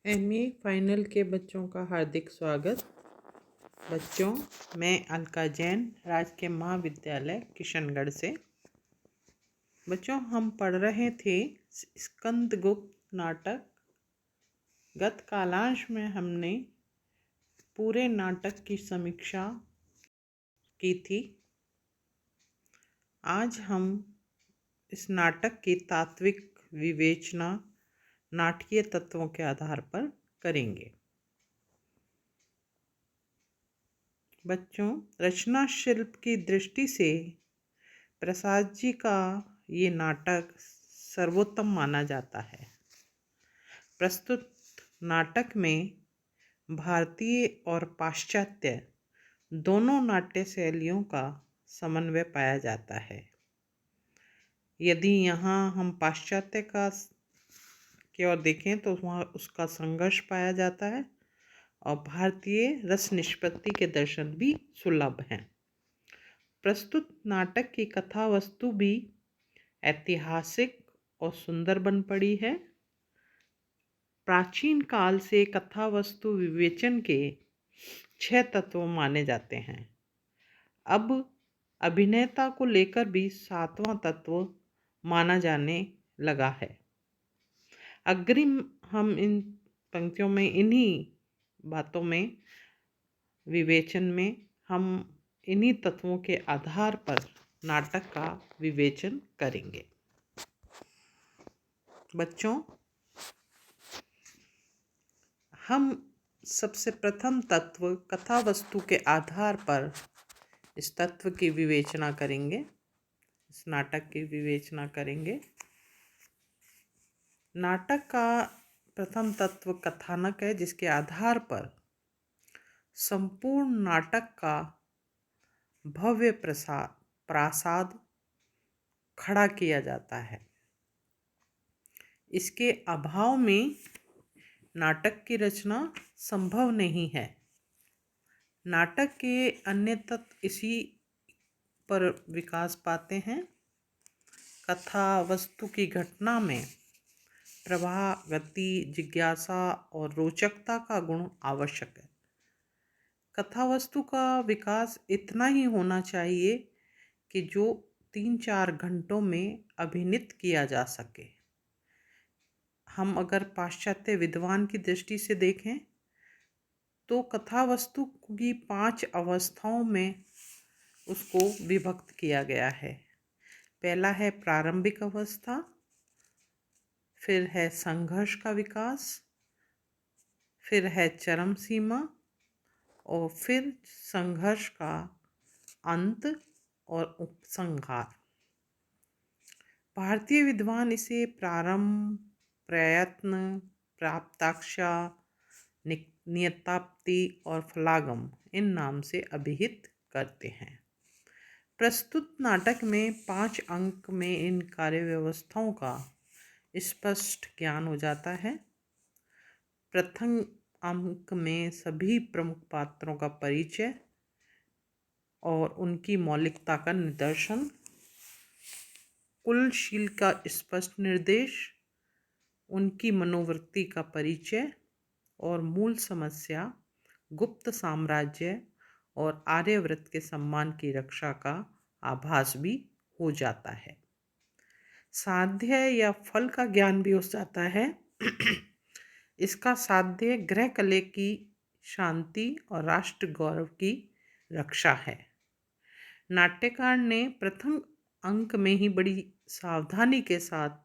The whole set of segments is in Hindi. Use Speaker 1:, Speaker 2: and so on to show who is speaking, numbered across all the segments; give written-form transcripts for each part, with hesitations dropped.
Speaker 1: एमए फाइनल के बच्चों का हार्दिक स्वागत। बच्चों, मैं अलका जैन, राजकीय महाविद्यालय किशनगढ़ से। बच्चों, हम पढ़ रहे थे स्कंदगुप्त नाटक। गत कालांश में हमने पूरे नाटक की समीक्षा की थी। आज हम इस नाटक की तात्विक विवेचना नाटकीय तत्वों के आधार पर करेंगे। बच्चों, रचना शिल्प की दृष्टि से प्रसाद जी का ये नाटक सर्वोत्तम माना जाता है। प्रस्तुत नाटक में भारतीय और पाश्चात्य दोनों नाट्य शैलियों का समन्वय पाया जाता है। यदि यहाँ हम पाश्चात्य का की ओर देखें तो वहाँ उसका संघर्ष पाया जाता है और भारतीय रस निष्पत्ति के दर्शन भी सुलभ हैं। प्रस्तुत नाटक की कथा वस्तु भी ऐतिहासिक और सुंदर बन पड़ी है। प्राचीन काल से कथा वस्तु विवेचन के 6 तत्व माने जाते हैं। अब अभिनेता को लेकर भी 7वां तत्व माना जाने लगा है। अग्रिम हम इन पंक्तियों में इन्हीं बातों में विवेचन में हम इन्हीं तत्वों के आधार पर नाटक का विवेचन करेंगे। बच्चों, हम सबसे प्रथम तत्व कथा वस्तु के आधार पर इस तत्व की विवेचना करेंगे, इस नाटक की विवेचना करेंगे। नाटक का प्रथम तत्व कथानक है, जिसके आधार पर संपूर्ण नाटक का भव्य प्रासाद खड़ा किया जाता है। इसके अभाव में नाटक की रचना संभव नहीं है। नाटक के अन्य तत्व इसी पर विकास पाते हैं। कथा वस्तु की घटना में प्रवाह, गति, जिज्ञासा और रोचकता का गुण आवश्यक है। कथा वस्तु का विकास इतना ही होना चाहिए कि जो 3-4 घंटों में अभिनीत किया जा सके। हम अगर पाश्चात्य विद्वान की दृष्टि से देखें तो कथा वस्तु की 5 अवस्थाओं में उसको विभक्त किया गया है। पहला है प्रारंभिक अवस्था, फिर है संघर्ष का विकास, फिर है चरम सीमा और फिर संघर्ष का अंत और उपसंहार। भारतीय विद्वान इसे प्रारंभ, प्रयत्न, प्राप्ताक्षा, नियताप्ति और फलागम इन नाम से अभिहित करते हैं। प्रस्तुत नाटक में 5 अंक में इन कार्य व्यवस्थाओं का स्पष्ट ज्ञान हो जाता है। प्रथम अंक में सभी प्रमुख पात्रों का परिचय और उनकी मौलिकता का निदर्शन, कुलशील का स्पष्ट निर्देश, उनकी मनोवृत्ति का परिचय और मूल समस्या गुप्त साम्राज्य और आर्यव्रत के सम्मान की रक्षा का आभास भी हो जाता है। साध्य या फल का ज्ञान भी हो जाता है। इसका साध्य गृह कलह की शांति और राष्ट्र गौरव की रक्षा है। नाट्यकार ने प्रथम अंक में ही बड़ी सावधानी के साथ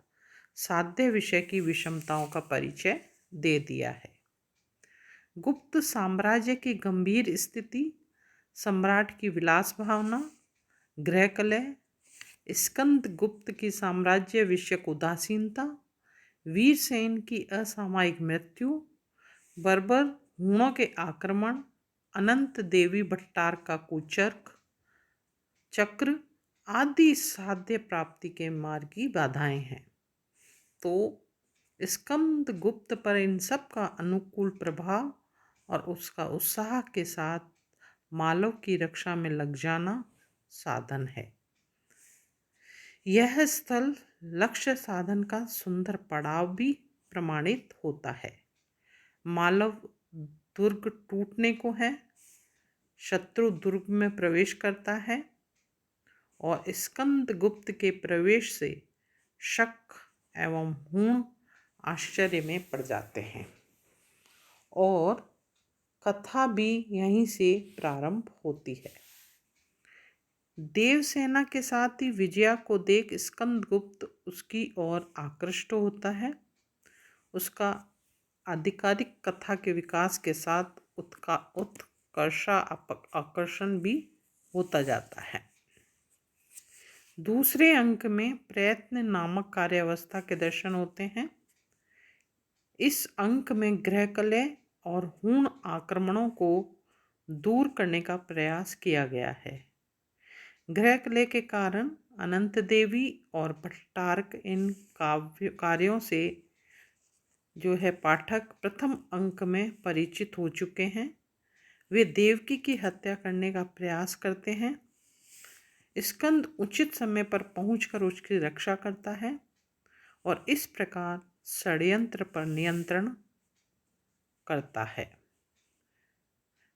Speaker 1: साध्य विषय की विषमताओं का परिचय दे दिया है। गुप्त साम्राज्य की गंभीर स्थिति, सम्राट की विलास भावना, गृह कलह, स्कंदगुप्त की साम्राज्य विषयक उदासीनता, वीरसेन की असामयिक मृत्यु, बर्बर हूणों के आक्रमण, अनंत देवी भट्टार का कुचर्क चक्र आदि साध्य प्राप्ति के मार्ग की बाधाएं हैं। तो स्कंदगुप्त पर इन सब का अनुकूल प्रभाव और उसका उत्साह के साथ मालव की रक्षा में लग जाना साधन है। यह स्थल लक्ष्य साधन का सुंदर पड़ाव भी प्रमाणित होता है। मालव दुर्ग टूटने को है, शत्रु दुर्ग में प्रवेश करता है और स्कंदगुप्त के प्रवेश से शक एवं हूण आश्चर्य में पड़ जाते हैं और कथा भी यहीं से प्रारंभ होती है। देवसेना के साथ ही विजया को देख स्कंदगुप्त उसकी ओर आकृष्ट होता है। उसका आधिकारिक कथा के विकास के साथ उत्कर्षा आकर्षण भी होता जाता है। दूसरे अंक में प्रयत्न नामक कार्यावस्था के दर्शन होते हैं। इस अंक में ग्रहकलह और हूण आक्रमणों को दूर करने का प्रयास किया गया है। ग्रहकलह के कारण अनंत देवी और भट्टारक इन कार्यों से जो है पाठक प्रथम अंक में परिचित हो चुके हैं। वे देवकी की हत्या करने का प्रयास करते हैं। स्कंद उचित समय पर पहुंचकर उसकी रक्षा करता है और इस प्रकार षड्यंत्र पर नियंत्रण करता है।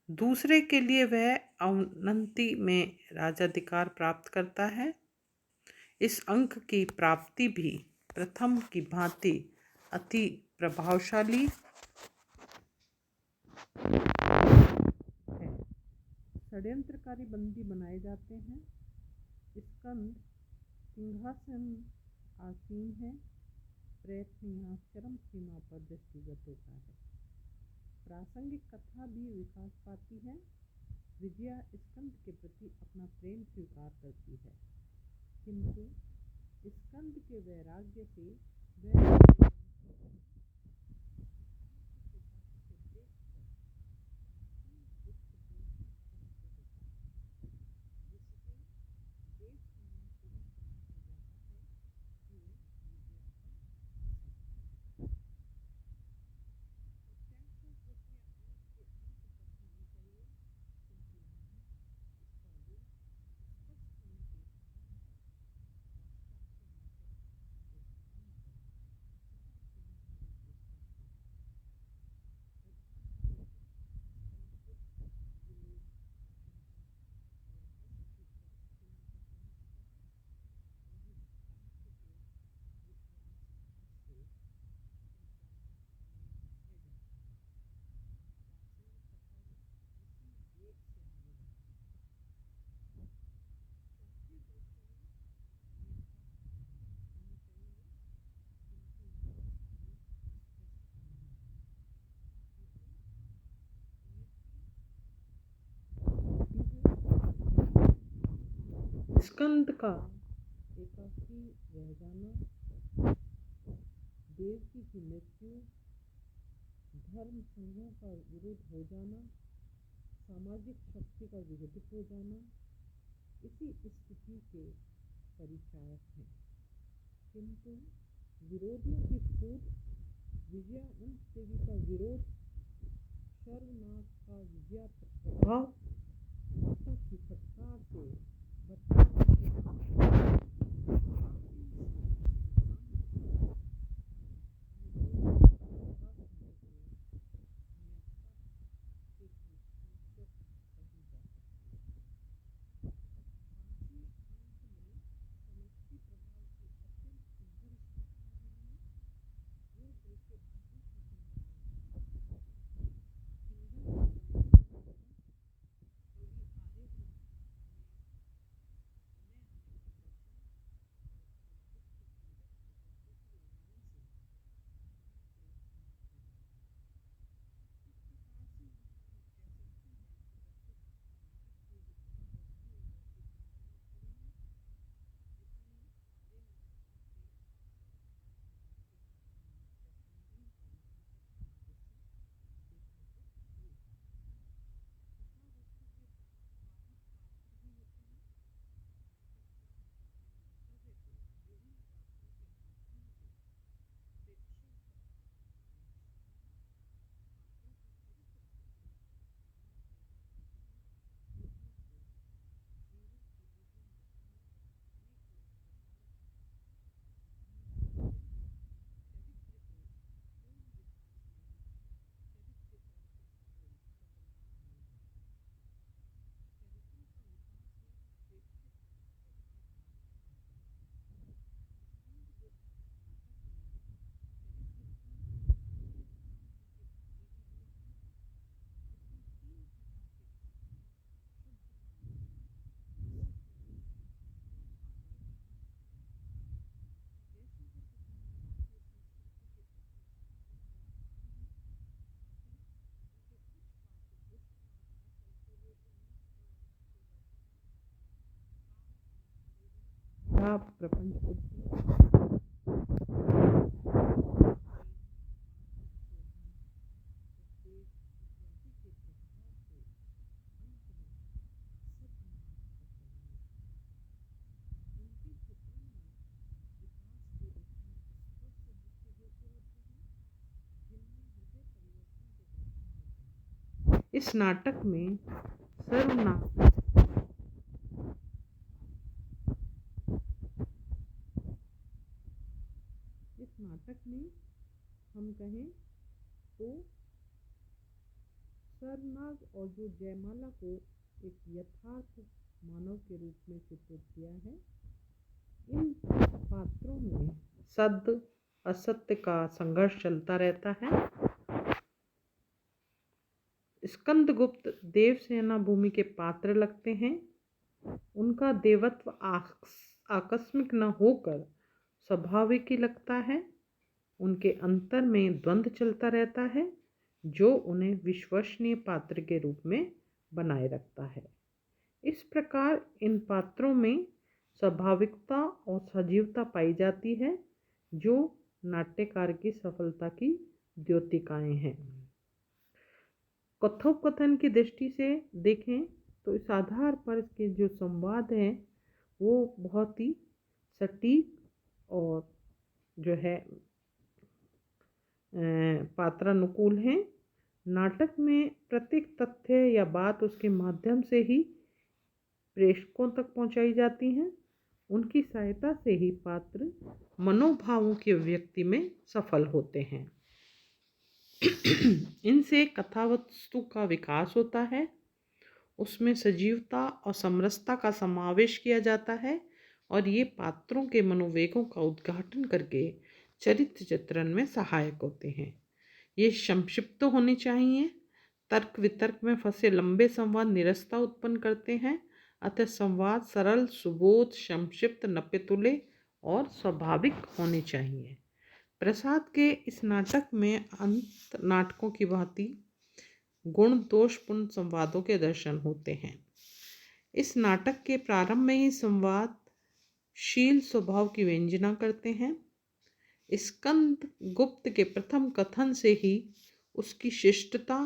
Speaker 1: दूसरे के लिए वह अवनति में राजाधिकार प्राप्त करता है। इस अंक की प्राप्ति भी प्रथम की भांति अति प्रभावशाली है। षड्यंत्रकारी बंदी बनाए जाते हैं। स्कंद सिंहासन आसीन है। प्रयत्न यहाँ चरम सीमा पर दृष्टिगत होता है। प्रासंगिक कथा भी विकास पाती है। विजया स्कंद के प्रति अपना प्रेम स्वीकार करती है, किंतु स्कंद के वैराग्य से वह स्कंद का एकाकी रह जाना, देवकी की मृत्यु, धर्म संघों का विरोध हो जाना, सामाजिक शक्ति का विघटित हो जाना इसी स्थिति के परिचायक हैं। किंतु विरोधियों की फूट, विजयावंश देवी का विरोध, सर्वनाश का विजया पर प्रभाव, माता की फटकार से सारा प्रपंच इस नाटक में सर्वनाम इस नाटक में हम कहें तो सरनाग और जो जयमाला को एक यथार्थ मानव के रूप में चित्रित किया है। इन पात्रों में सत्य असत्य का संघर्ष चलता रहता है। स्कंदगुप्त देवसेना भूमि के पात्र लगते हैं। उनका देवत्व आकस्मिक न होकर स्वाभाविक ही लगता है। उनके अंतर में द्वंद्व चलता रहता है जो उन्हें विश्वसनीय पात्र के रूप में बनाए रखता है। इस प्रकार इन पात्रों में स्वाभाविकता और सजीवता पाई जाती है जो नाट्यकार की सफलता की द्योतिकाएं हैं। कथोपकथन की दृष्टि से देखें तो इस आधार पर इसके जो संवाद हैं वो बहुत ही सटीक और जो है पात्रानुकूल हैं। नाटक में प्रत्येक तथ्य या बात उसके माध्यम से ही प्रेक्षकों तक पहुंचाई जाती हैं। उनकी सहायता से ही पात्र मनोभावों की अभिव्यक्ति में सफल होते हैं। इनसे कथावस्तु का विकास होता है, उसमें सजीवता और समरसता का समावेश किया जाता है और ये पात्रों के मनोवेगों का उद्घाटन करके चरित्र चित्रण में सहायक होते हैं। ये संक्षिप्त होने चाहिए। तर्क वितर्क में फंसे लंबे संवाद निरस्ता उत्पन्न करते हैं, अतः संवाद सरल, सुबोध, संक्षिप्त, नपेतुले और स्वाभाविक होने चाहिए। प्रसाद के इस नाटक में अंत नाटकों की भांति गुण दोषपूर्ण संवादों के दर्शन होते हैं। इस नाटक के प्रारंभ में ही संवाद शील स्वभाव की व्यंजना करते हैं। स्कंदगुप्त के प्रथम कथन से ही उसकी शिष्टता,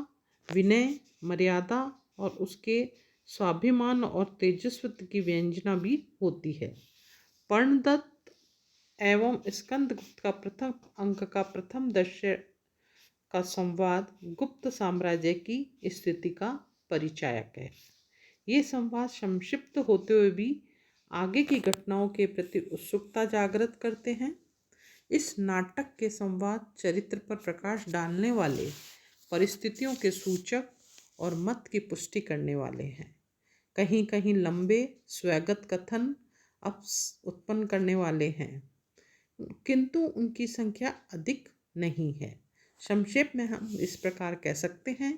Speaker 1: विनय, मर्यादा और उसके स्वाभिमान और तेजस्विता की व्यंजना भी होती है। पर्णदत्त एवं स्कंदगुप्त का प्रथम अंक का प्रथम दृश्य का संवाद गुप्त साम्राज्य की स्थिति का परिचायक है। ये संवाद संक्षिप्त होते हुए भी आगे की घटनाओं के प्रति उत्सुकता जागृत करते हैं। इस नाटक के संवाद चरित्र पर प्रकाश डालने वाले, परिस्थितियों के सूचक और मत की पुष्टि करने वाले हैं। कहीं कहीं लंबे स्वैगत कथन उत्पन्न करने वाले हैं, किंतु उनकी संख्या अधिक नहीं है। संक्षेप में हम इस प्रकार कह सकते हैं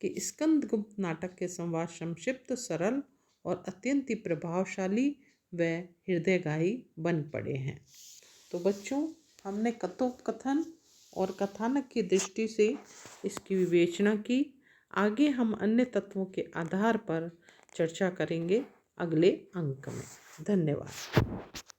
Speaker 1: कि स्कंदगुप्त नाटक के संवाद संक्षिप्त, सरल और अत्यंत ही प्रभावशाली व हृदयग्राही बन पड़े हैं। तो बच्चों, हमने कथोपकथन और कथानक की दृष्टि से इसकी विवेचना की। आगे हम अन्य तत्वों के आधार पर चर्चा करेंगे अगले अंक में। धन्यवाद।